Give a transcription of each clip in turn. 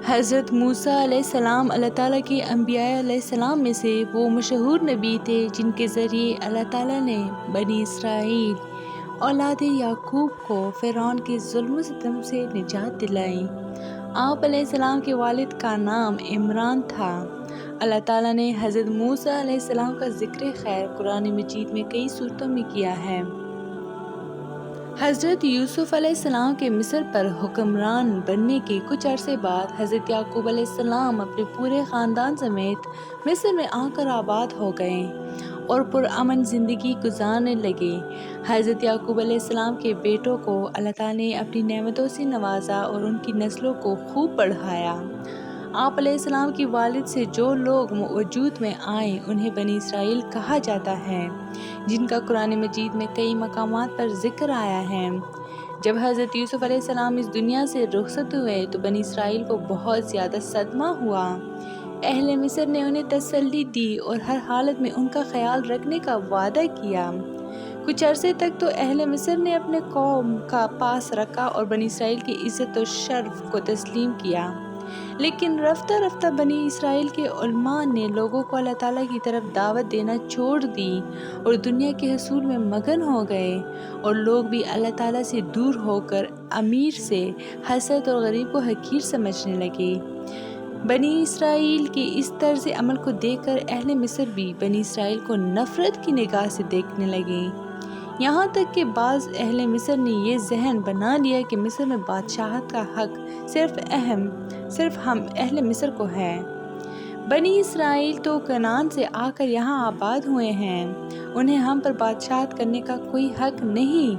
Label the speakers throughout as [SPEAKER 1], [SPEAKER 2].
[SPEAKER 1] حضرت موسیٰ علیہ السلام اللہ تعالیٰ کے انبیاء علیہ السلام میں سے وہ مشہور نبی تھے جن کے ذریعے اللہ تعالیٰ نے بنی اسرائیل اولاد یعقوب کو فرعون کے ظلم و ستم سے نجات دلائی۔ آپ علیہ السلام کے والد کا نام عمران تھا۔ اللہ تعالیٰ نے حضرت موسیٰ علیہ السلام کا ذکر خیر قرآن مجید میں کئی صورتوں میں کیا ہے۔ حضرت یوسف علیہ السلام کے مصر پر حکمران بننے کے کچھ عرصے بعد حضرت یعقوب علیہ السلام اپنے پورے خاندان سمیت مصر میں آ کر آباد ہو گئے اور پرامن زندگی گزارنے لگے۔ حضرت یعقوب علیہ السلام کے بیٹوں کو اللہ تعالیٰ نے اپنی نعمتوں سے نوازا اور ان کی نسلوں کو خوب بڑھایا۔ آپ علیہ السلام کی والد سے جو لوگ وجود میں آئے انہیں بنی اسرائیل کہا جاتا ہے، جن کا قرآن مجید میں کئی مقامات پر ذکر آیا ہے۔ جب حضرت یوسف علیہ السلام اس دنیا سے رخصت ہوئے تو بنی اسرائیل کو بہت زیادہ صدمہ ہوا۔ اہل مصر نے انہیں تسلی دی اور ہر حالت میں ان کا خیال رکھنے کا وعدہ کیا۔ کچھ عرصے تک تو اہل مصر نے اپنے قوم کا پاس رکھا اور بنی اسرائیل کی عزت و شرف کو تسلیم کیا، لیکن رفتہ رفتہ بنی اسرائیل کے علماء نے لوگوں کو اللہ تعالیٰ کی طرف دعوت دینا چھوڑ دی اور دنیا کے حصول میں مگن ہو گئے، اور لوگ بھی اللہ تعالیٰ سے دور ہو کر امیر سے حسد اور غریب کو حقیر سمجھنے لگے۔ بنی اسرائیل کے اس طرز عمل کو دیکھ کر اہل مصر بھی بنی اسرائیل کو نفرت کی نگاہ سے دیکھنے لگے، یہاں تک کہ بعض اہل مصر نے یہ ذہن بنا لیا کہ مصر میں بادشاہت کا حق صرف ہم اہل مصر کو ہے۔ بنی اسرائیل تو کنعان سے آ کر یہاں آباد ہوئے ہیں، انہیں ہم پر بادشاہت کرنے کا کوئی حق نہیں۔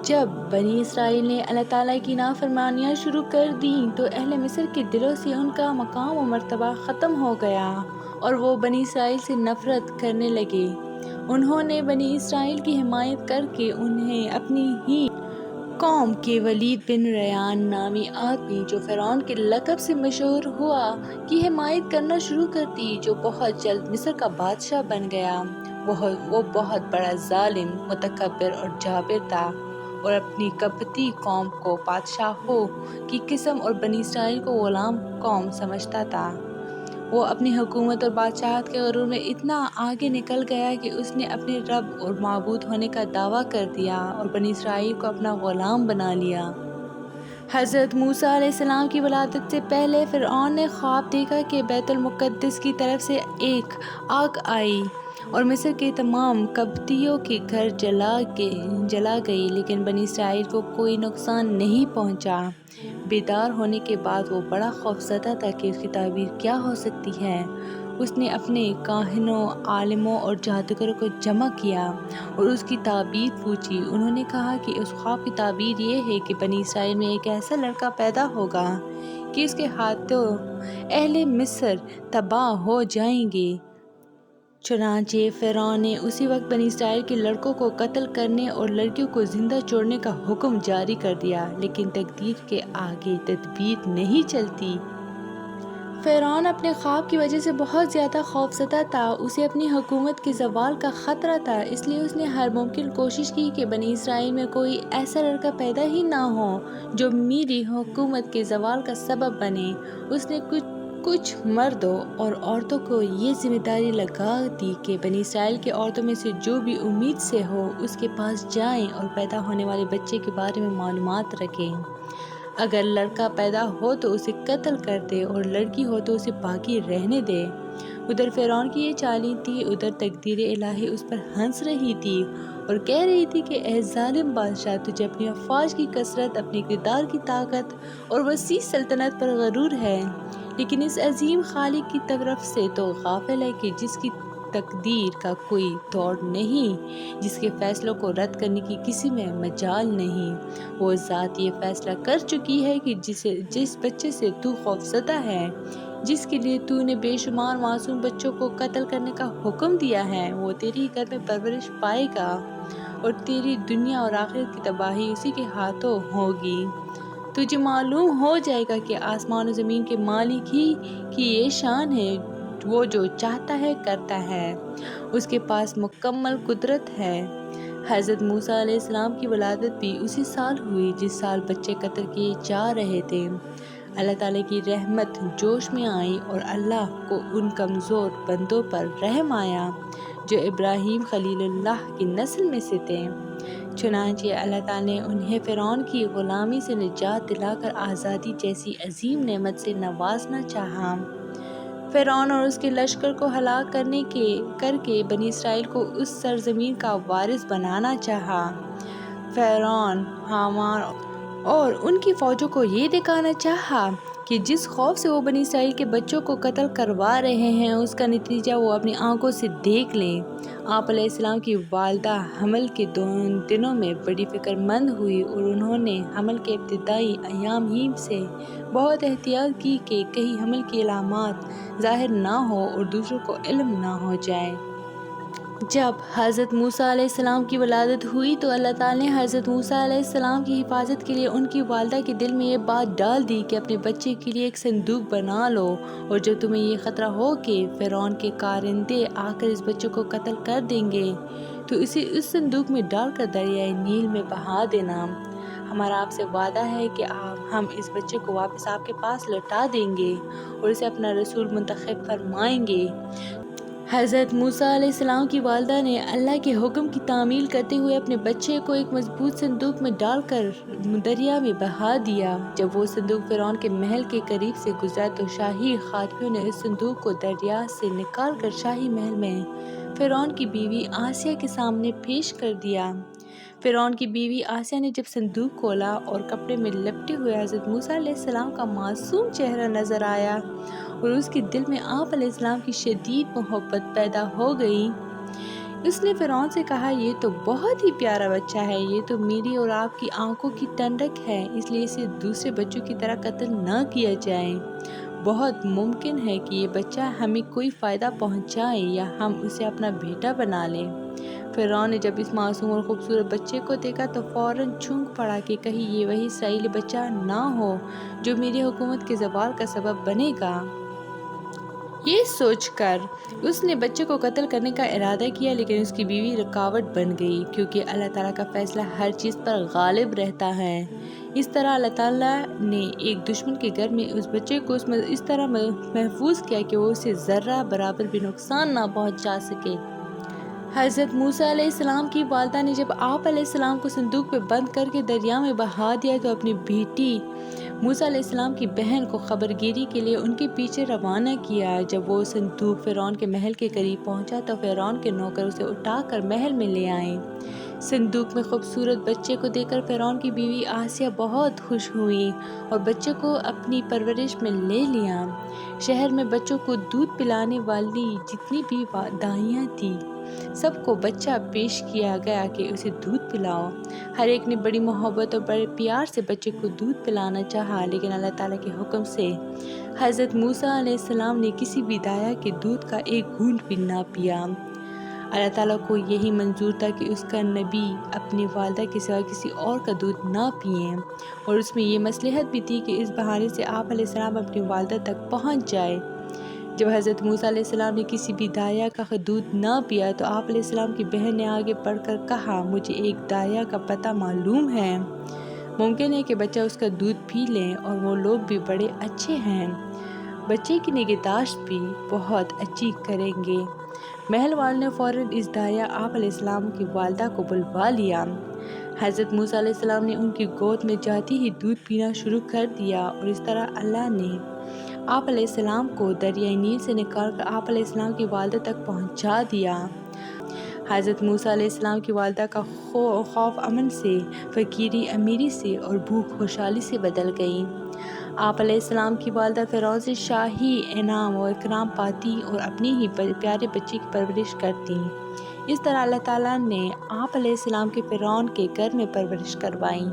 [SPEAKER 1] جب بنی اسرائیل نے اللہ تعالیٰ کی نافرمانیاں شروع کر دیں تو اہل مصر کے دلوں سے ان کا مقام و مرتبہ ختم ہو گیا اور وہ بنی اسرائیل سے نفرت کرنے لگے۔ انہوں نے بنی اسرائیل کی حمایت کر کے انہیں اپنی ہی قوم کے ولید بن ریان نامی آدمی جو فرعون کے لقب سے مشہور ہوا کی حمایت کرنا شروع کر دی، جو بہت جلد مصر کا بادشاہ بن گیا۔ وہ بہت بڑا ظالم، متکبر اور جابر تھا اور اپنی قبطی قوم کو بادشاہوں کی قسم اور بنی اسرائیل کو غلام قوم سمجھتا تھا۔ وہ اپنی حکومت اور بادشاہت کے غرور میں اتنا آگے نکل گیا کہ اس نے اپنے رب اور معبود ہونے کا دعویٰ کر دیا اور بنی اسرائیل کو اپنا غلام بنا لیا۔ حضرت موسیٰ علیہ السلام کی ولادت سے پہلے فرعون نے خواب دیکھا کہ بیت المقدس کی طرف سے ایک آگ آئی اور مصر کے تمام قبطیوں کے گھر جلا گئی، لیکن بنی اسرائیل کو کوئی نقصان نہیں پہنچا۔ بیدار ہونے کے بعد وہ بڑا خوفزدہ تھا کہ اس کی تعبیر کیا ہو سکتی ہے۔ اس نے اپنے کاہنوں، عالموں اور جادوگروں کو جمع کیا اور اس کی تعبیر پوچھی۔ انہوں نے کہا کہ اس خواب کی تعبیر یہ ہے کہ بنی اسرائیل میں ایک ایسا لڑکا پیدا ہوگا کہ اس کے ہاتھوں اہل مصر تباہ ہو جائیں گے۔ چنانچہ فرعون نے اسی وقت بنی اسرائیل کے لڑکوں کو قتل کرنے اور لڑکیوں کو زندہ چھوڑنے کا حکم جاری کر دیا، لیکن تقدیر کے آگے تدبیر نہیں چلتی۔ فرعون اپنے خواب کی وجہ سے بہت زیادہ خوفزدہ تھا، اسے اپنی حکومت کے زوال کا خطرہ تھا، اس لیے اس نے ہر ممکن کوشش کی کہ بنی اسرائیل میں کوئی ایسا لڑکا پیدا ہی نہ ہو جو میری حکومت کے زوال کا سبب بنے۔ اس نے کچھ مردوں اور عورتوں کو یہ ذمہ داری لگا دی کہ بنی اسرائیل کی عورتوں میں سے جو بھی امید سے ہو اس کے پاس جائیں اور پیدا ہونے والے بچے کے بارے میں معلومات رکھیں۔ اگر لڑکا پیدا ہو تو اسے قتل کر دے اور لڑکی ہو تو اسے باقی رہنے دے۔ ادھر فرعون کی یہ چالی تھی، ادھر تقدیر الہی اس پر ہنس رہی تھی اور کہہ رہی تھی کہ اے ظالم بادشاہ، تجھے اپنی افواج کی کثرت، اپنے اقتدار کی طاقت اور وسیع سلطنت پر غرور ہے، لیکن اس عظیم خالق کی طرف سے تو غافل ہے کہ جس کی تقدیر کا کوئی توڑ نہیں، جس کے فیصلوں کو رد کرنے کی کسی میں مجال نہیں۔ وہ ذات یہ فیصلہ کر چکی ہے کہ جس بچے سے تو خوفزدہ ہے، جس کے لیے تو نے بے شمار معصوم بچوں کو قتل کرنے کا حکم دیا ہے، وہ تیری ہی گھر میں پرورش پائے گا اور تیری دنیا اور آخرت کی تباہی اسی کے ہاتھوں ہوگی۔ تجھے معلوم ہو جائے گا کہ آسمان و زمین کے مالک ہی کی یہ شان ہے، وہ جو چاہتا ہے کرتا ہے، اس کے پاس مکمل قدرت ہے۔ حضرت موسیٰ علیہ السلام کی ولادت بھی اسی سال ہوئی جس سال بچے قتل کیے جا رہے تھے۔ اللہ تعالیٰ کی رحمت جوش میں آئی اور اللہ کو ان کمزور بندوں پر رحم آیا جو ابراہیم خلیل اللہ کی نسل میں سے تھے۔ چنانچہ اللہ تعالیٰ نے انہیں فرعون کی غلامی سے نجات دلا کر آزادی جیسی عظیم نعمت سے نوازنا چاہا۔ فرعون اور اس کے لشکر کو ہلاک کر کے بنی اسرائیل کو اس سرزمین کا وارث بنانا چاہا۔ فرعون، حامان اور ان کی فوجوں کو یہ دکھانا چاہا کہ جس خوف سے وہ بنی اسرائیل کے بچوں کو قتل کروا رہے ہیں اس کا نتیجہ وہ اپنی آنکھوں سے دیکھ لیں۔ آپ علیہ السلام کی والدہ حمل کے دنوں میں بڑی فکر مند ہوئی اور انہوں نے حمل کے ابتدائی ایام ہی سے بہت احتیاط کی کہ کہیں حمل کی علامات ظاہر نہ ہو اور دوسروں کو علم نہ ہو جائے۔ جب حضرت موسیٰ علیہ السلام کی ولادت ہوئی تو اللہ تعالیٰ نے حضرت موسیٰ علیہ السلام کی حفاظت کے لیے ان کی والدہ کے دل میں یہ بات ڈال دی کہ اپنے بچے کے لیے ایک صندوق بنا لو، اور جب تمہیں یہ خطرہ ہو کہ فرعون کے کارندے آ کر اس بچے کو قتل کر دیں گے تو اسے اس صندوق میں ڈال کر دریائے نیل میں بہا دینا۔ ہمارا آپ سے وعدہ ہے کہ ہم اس بچے کو واپس آپ کے پاس لوٹا دیں گے اور اسے اپنا رسول منتخب فرمائیں گے۔ حضرت موسیٰ علیہ السلام کی والدہ نے اللہ کے حکم کی تعمیل کرتے ہوئے اپنے بچے کو ایک مضبوط صندوق میں ڈال کر دریا میں بہا دیا۔ جب وہ صندوق فرعون کے محل کے قریب سے گزرا تو شاہی خاتمیوں نے اس صندوق کو دریا سے نکال کر شاہی محل میں فرعون کی بیوی آسیہ کے سامنے پیش کر دیا۔ فرعون کی بیوی آسیہ نے جب صندوق کھولا اور کپڑے میں لپٹے ہوئے حضرت موسیٰ علیہ السلام کا معصوم چہرہ نظر آیا اور اس کے دل میں آپ علیہ السلام کی شدید محبت پیدا ہو گئی۔ اس نے فرعون سے کہا، یہ تو بہت ہی پیارا بچہ ہے، یہ تو میری اور آپ کی آنکھوں کی ٹھنڈک ہے، اس لیے اسے دوسرے بچوں کی طرح قتل نہ کیا جائے۔ بہت ممکن ہے کہ یہ بچہ ہمیں کوئی فائدہ پہنچائے یا ہم اسے اپنا بیٹا بنا لیں۔ فرعون نے جب اس معصوم اور خوبصورت بچے کو دیکھا تو فوراً چونک پڑا کہ کہیں یہ وہی اسرائیلی بچہ نہ ہو جو میری حکومت کے زوال کا سبب بنے گا۔ یہ سوچ کر اس نے بچے کو قتل کرنے کا ارادہ کیا، لیکن اس کی بیوی رکاوٹ بن گئی، کیونکہ اللہ تعالیٰ کا فیصلہ ہر چیز پر غالب رہتا ہے۔ اس طرح اللہ تعالیٰ نے ایک دشمن کے گھر میں اس بچے کو اس طرح محفوظ کیا کہ وہ اسے ذرہ برابر بھی نقصان نہ پہنچا سکے۔ حضرت موسیٰ علیہ السلام کی والدہ نے جب آپ علیہ السلام کو صندوق میں بند کر کے دریا میں بہا دیا تو اپنی بیٹی موسیٰ علیہ السلام کی بہن کو خبرگیری کے لیے ان کے پیچھے روانہ کیا۔ جب وہ صندوق فرعون کے محل کے قریب پہنچا تو فرعون کے نوکر اسے اٹھا کر محل میں لے آئے۔ صندوق میں خوبصورت بچے کو دیکھ کر فرعون کی بیوی آسیہ بہت خوش ہوئی اور بچے کو اپنی پرورش میں لے لیا۔ شہر میں بچوں کو دودھ پلانے والی جتنی بھی دائیاں تھیں سب کو بچہ پیش کیا گیا کہ اسے دودھ پلاؤ۔ ہر ایک نے بڑی محبت اور بڑے پیار سے بچے کو دودھ پلانا چاہا، لیکن اللہ تعالیٰ کے حکم سے حضرت موسیٰ علیہ السلام نے کسی بھی دایا کے دودھ کا ایک گھونٹ بھی نہ پیا۔ اللہ تعالیٰ کو یہی منظور تھا کہ اس کا نبی اپنی والدہ کے سوا کسی اور کا دودھ نہ پئیں، اور اس میں یہ مصلحت بھی تھی کہ اس بہانے سے آپ علیہ السلام اپنی والدہ تک پہنچ جائے۔ جب حضرت موسیٰ علیہ السلام نے کسی بھی دایا کا دودھ نہ پیا تو آپ علیہ السلام کی بہن نے آگے بڑھ کر کہا، مجھے ایک دایا کا پتہ معلوم ہے، ممکن ہے کہ بچہ اس کا دودھ پی لیں، اور وہ لوگ بھی بڑے اچھے ہیں، بچے کی نگہداشت بھی بہت اچھی کریں گے۔ محل والوں نے فوراً اس دایا آپ علیہ السلام کی والدہ کو بلوا لیا۔ حضرت موسیٰ علیہ السلام نے ان کی گود میں جاتے ہی دودھ پینا شروع کر دیا، اور اس طرح اللہ نے آپ علیہ السلام کو دریائے نیل سے نکال کر آپ علیہ السلام کی والدہ تک پہنچا دیا۔ حضرت موسیٰ علیہ السلام کی والدہ کا خوف امن سے، فقیری امیری سے اور بھوک خوشحالی سے بدل گئی۔ آپ علیہ السلام کی والدہ فرعون سے شاہی انعام و اکرام پاتی اور اپنے ہی پیارے بچے کی پرورش کرتی۔ اس طرح اللہ تعالیٰ نے آپ علیہ السلام کے فرعون کے گھر میں پرورش کروائی۔